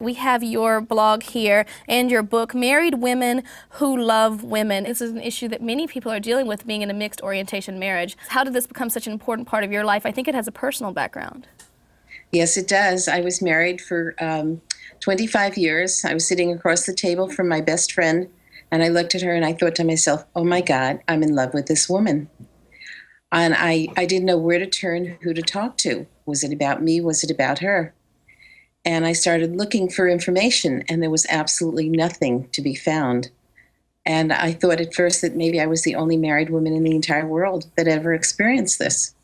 We have your blog here and your book, Married Women Who Love Women. This is an issue that many people are dealing with, being in a mixed orientation marriage. How did this become such an important part of your life? I think it has a personal background. Yes, it does. I was married for 25 years. I was sitting across the table from my best friend, and I looked at her and I thought to myself, oh my God, I'm in love with this woman. And I didn't know where to turn, who to talk to. Was it about me? Was it about her? And I started looking for information, and there was absolutely nothing to be found. And I thought at first that maybe I was the only married woman in the entire world that ever experienced this.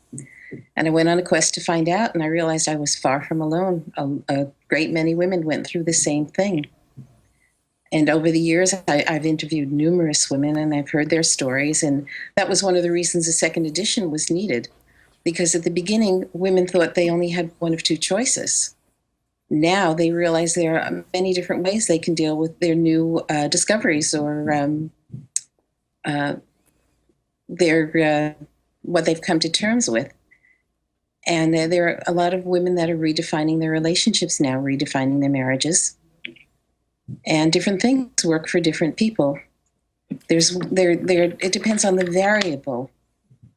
And I went on a quest to find out, and I realized I was far from alone. A great many women went through the same thing. And over the years, I've interviewed numerous women, and I've heard their stories. And that was one of the reasons a second edition was needed, because at the beginning, women thought they only had one of two choices. Now they realize there are many different ways they can deal with their new discoveries or their what they've come to terms with. And there are a lot of women that are redefining their relationships now, redefining their marriages. And different things work for different people. It depends on the variable.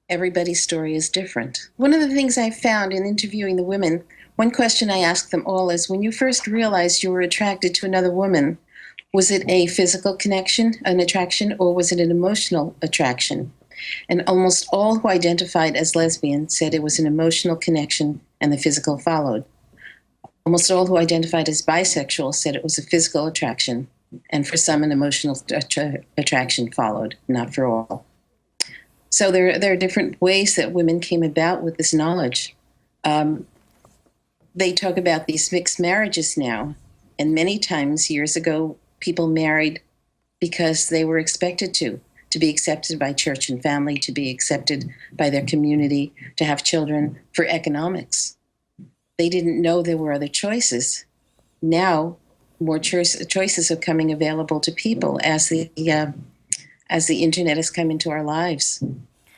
Everybody's story is different. One of the things I found in interviewing the women, one question I asked them all is, when you first realized you were attracted to another woman, was it a physical connection, an attraction, or was it an emotional attraction? And almost all who identified as lesbian said it was an emotional connection and the physical followed. Almost all who identified as bisexual said it was a physical attraction, and for some an emotional attraction followed, not for all. So there are different ways that women came about with this knowledge. They talk about these mixed marriages now, and many times years ago, people married because they were expected to be accepted by church and family, to be accepted by their community, to have children, for economics. They didn't know there were other choices. Now, more choices are coming available to people as the internet has come into our lives.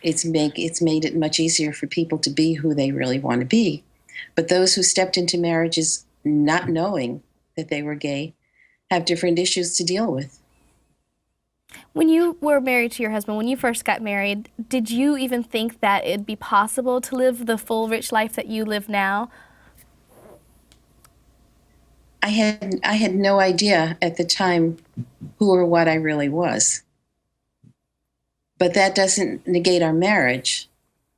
It's made it much easier for people to be who they really want to be. But those who stepped into marriages not knowing that they were gay have different issues to deal with. When you were married to your husband, when you first got married, did you even think that it'd be possible to live the full, rich life that you live now? I had no idea at the time who or what I really was. But that doesn't negate our marriage.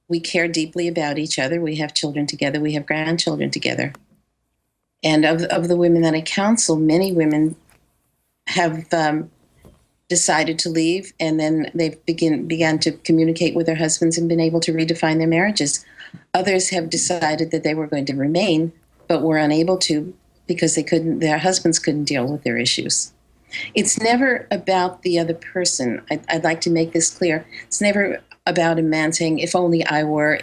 We care deeply about each other. We have children together. We have grandchildren together. And of the women that I counsel, many women have decided to leave, and then they've began to communicate with their husbands and been able to redefine their marriages. Others have decided that they were going to remain, but were unable to because their husbands couldn't deal with their issues. It's never about the other person. I'd like to make this clear. It's never about a man saying, if I were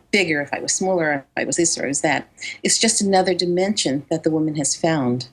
bigger, if I was smaller, if I was this or I was that. It's just another dimension that the woman has found.